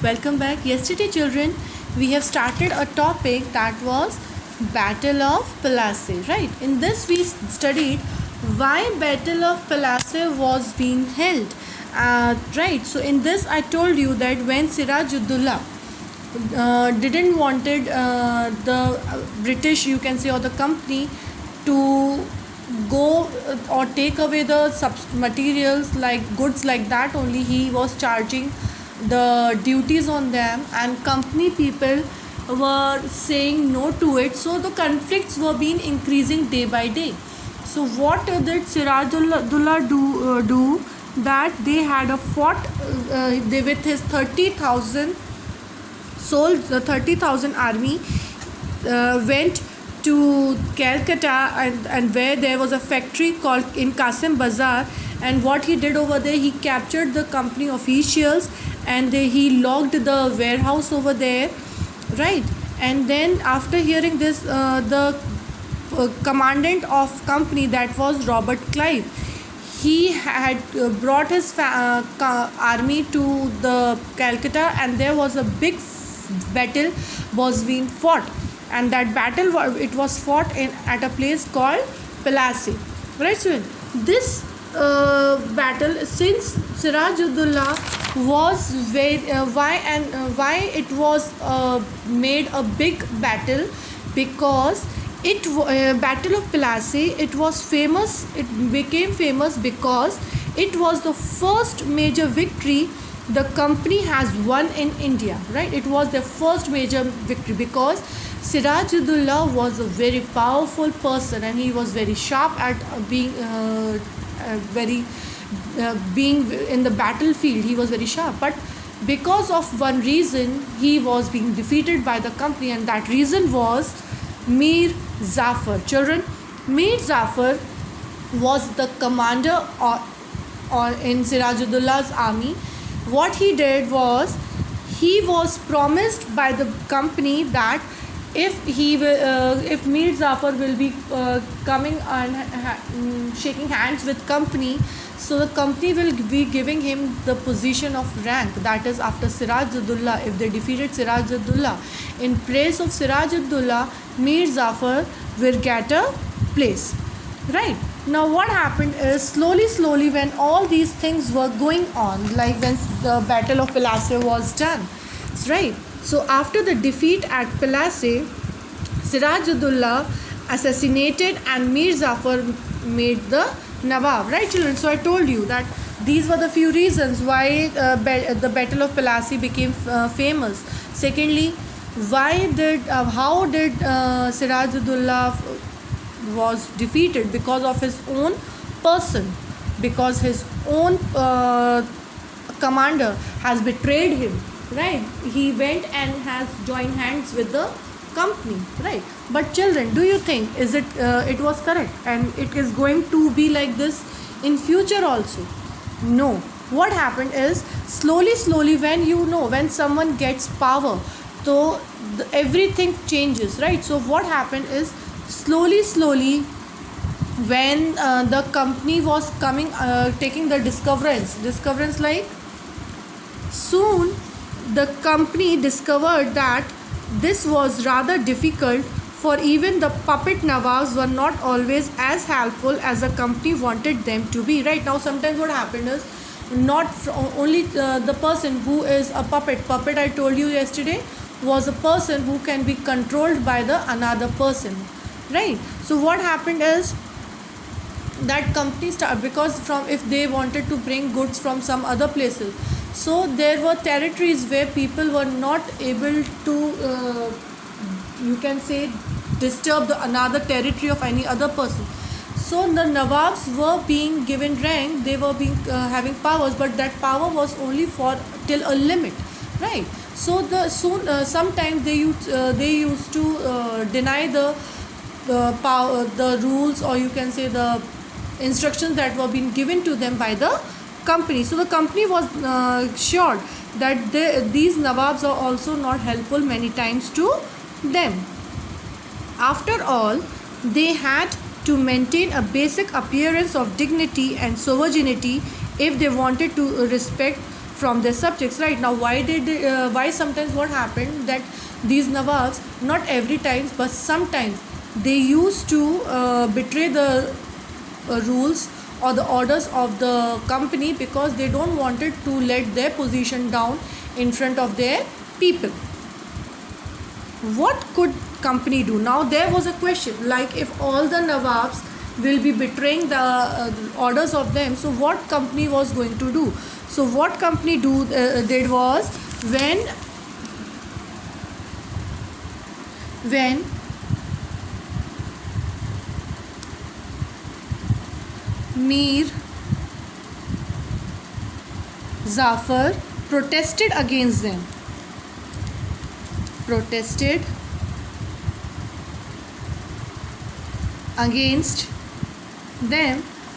Welcome back. Yesterday, children, we have started a topic that was Battle of Plassey, right? In this, we studied why Battle of Plassey was being held, right? So, in this, I told you that when Sirajuddaulah didn't wanted the British, you can say, or the company to go or take away the materials like goods like that, only he was charging the duties on them, and company people were saying no to it. So the conflicts were being increasing day by day. So what did Sirajullah do that they had a fought they with his 30,000 soldiers, the 30,000 army went to Calcutta, and where there was a factory called in Qasim Bazaar. And what he did over there, he captured the company officials, and he locked the warehouse over there, right? And then after hearing this, the commandant of company, that was Robert Clive, he had brought his army to the Calcutta, and there was a big battle was being fought, and that battle it was fought in at a place called Plassey, right? So this battle, since Sirajuddaulah was very why it was made a big battle, because Battle of Plassey, it was famous, it became famous because it was the first major victory the company has won in India, right? It was the first major victory because Sirajuddaulah was a very powerful person, and he was very sharp at being in the battlefield. He was very sharp, but because of one reason he was being defeated by the company, and that reason was Mir Zafar. Children, Mir Zafar was the commander or in Sirajuddaullah's army. What he did was, he was promised by the company that if Mir Zafar will be coming and shaking hands with company, so the company will be giving him the position of rank, that is after Sirajuddaulah. If they defeated Sirajuddaulah, in place of Sirajuddaulah, Mir Zafar will get a place, right? Now what happened is, slowly when all these things were going on, like when the Battle of Plassey was done, right? So after the defeat at Plassey, Sirajuddaulah assassinated and Mir Zafar made the Nawab, right, children? So I told you that these were the few reasons why the Battle of Plassey became famous. Secondly, how did Sirajuddaulah was defeated? Because of his own person, because his own commander has betrayed him, right? He went and has joined hands with the company, right? But children, do you think it was correct, and it is going to be like this in future also? No. What happened is, slowly when someone gets power, so everything changes, right? So what happened is, slowly when the company was coming, taking the discoverance, like soon the company discovered that this was rather difficult, for even the puppet Nawabs were not always as helpful as the company wanted them to be, right? Now sometimes what happened is, not only the person who is a puppet I told you yesterday, was a person who can be controlled by the another person, right? So what happened is, that company because from if they wanted to bring goods from some other places, so there were territories where people were not able to you can say disturb the another territory of any other person. So the Nawabs were being given rank, they were being having powers, but that power was only for till a limit, right? So sometimes they used to deny the power, the rules, or you can say the instructions that were being given to them by the company. So the company was sure that these Nawabs are also not helpful many times to them. After all, they had to maintain a basic appearance of dignity and sovereignty if they wanted to respect from their subjects, right? Now why sometimes what happened that these Nawabs, not every time but sometimes, they used to betray the rules or the orders of the company because they don't wanted to let their position down in front of their people. What could company do? Now there was a question, like if all the Nawabs will be betraying the orders of them, so what company was going to do? So what company did was, when Mir Zafar protested against them,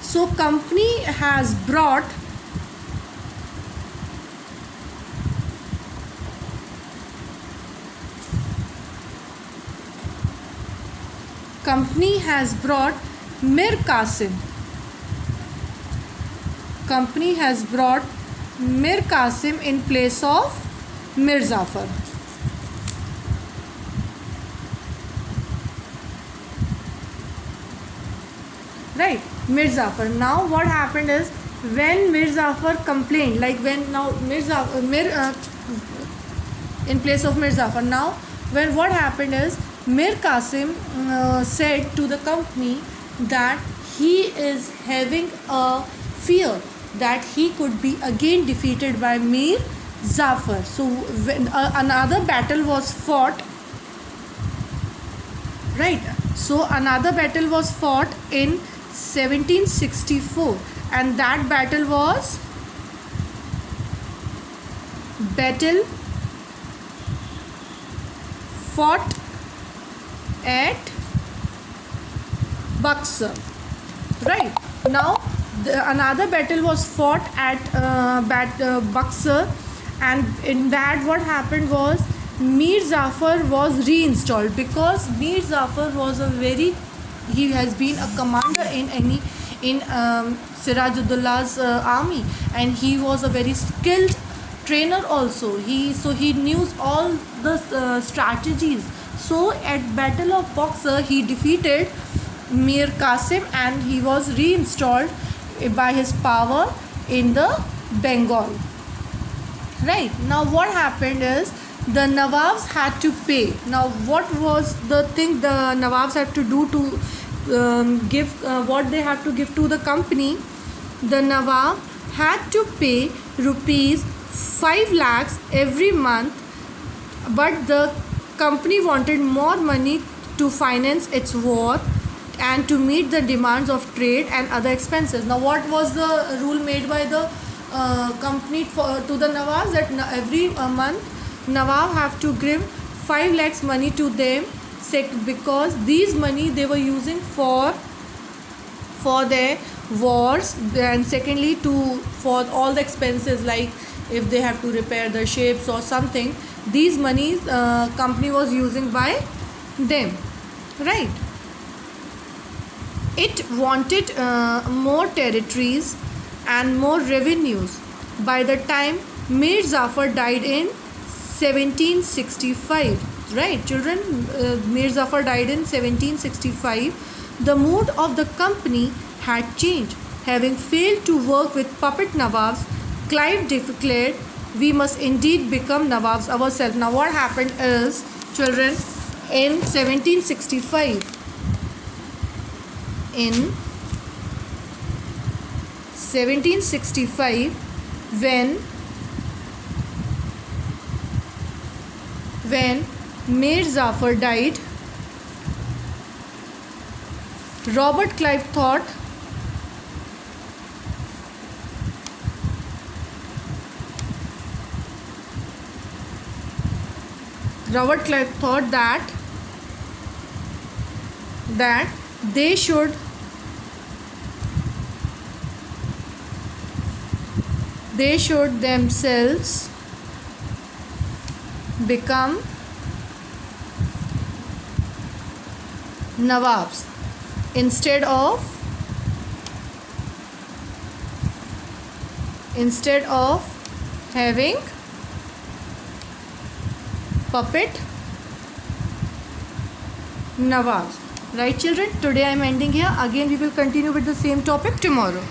so company has brought Mir Qasim. Company has brought Mir Qasim in place of Mir Zafar. Right, Mir Zafar. Now what happened is, when Mir Zafar complained, like when now in place of Mir Zafar. Now when what happened is, Mir Qasim said to the company that he is having a fear that he could be again defeated by Mir Zafar. So when another battle was fought, right? So another battle was fought in 1764, and that battle was battle fought at Buxar. Right, now another battle was fought at Buxar, and in that what happened was, Mir Zafar was reinstalled, because Mir Zafar was he has been a commander in Sirajuddaullah's army, and he was a very skilled trainer also. He knew all the strategies. So at Battle of Buxar he defeated Mir Qasim, and he was reinstalled by his power in the Bengal. Right, now what happened is, the Nawabs had to pay. Now what was the thing the Nawabs had to do to give what they had to give to the company? The Nawab had to pay rupees 5 lakhs every month, but the company wanted more money to finance its war and to meet the demands of trade and other expenses. Now what was the rule made by the company to the Nawabs? That every month Nawab have to give 5 lakhs money to them, because these money they were using for their wars, and secondly for all the expenses, like if they have to repair the ships or something, these monies company was using by them. Right, it wanted more territories and more revenues. By the time Mir Zafar died in 1765, right children, Mir Zafar died in 1765. The mood of the company had changed. Having failed to work with puppet Nawabs, Clive declared, we must indeed become Nawabs ourselves. Now what happened is, children, in 1765, when Mir Zafar died, Robert Clive thought that they should themselves become Nawabs instead of having puppet Nawaz. Right children, today I am ending here. Again we will continue with the same topic tomorrow.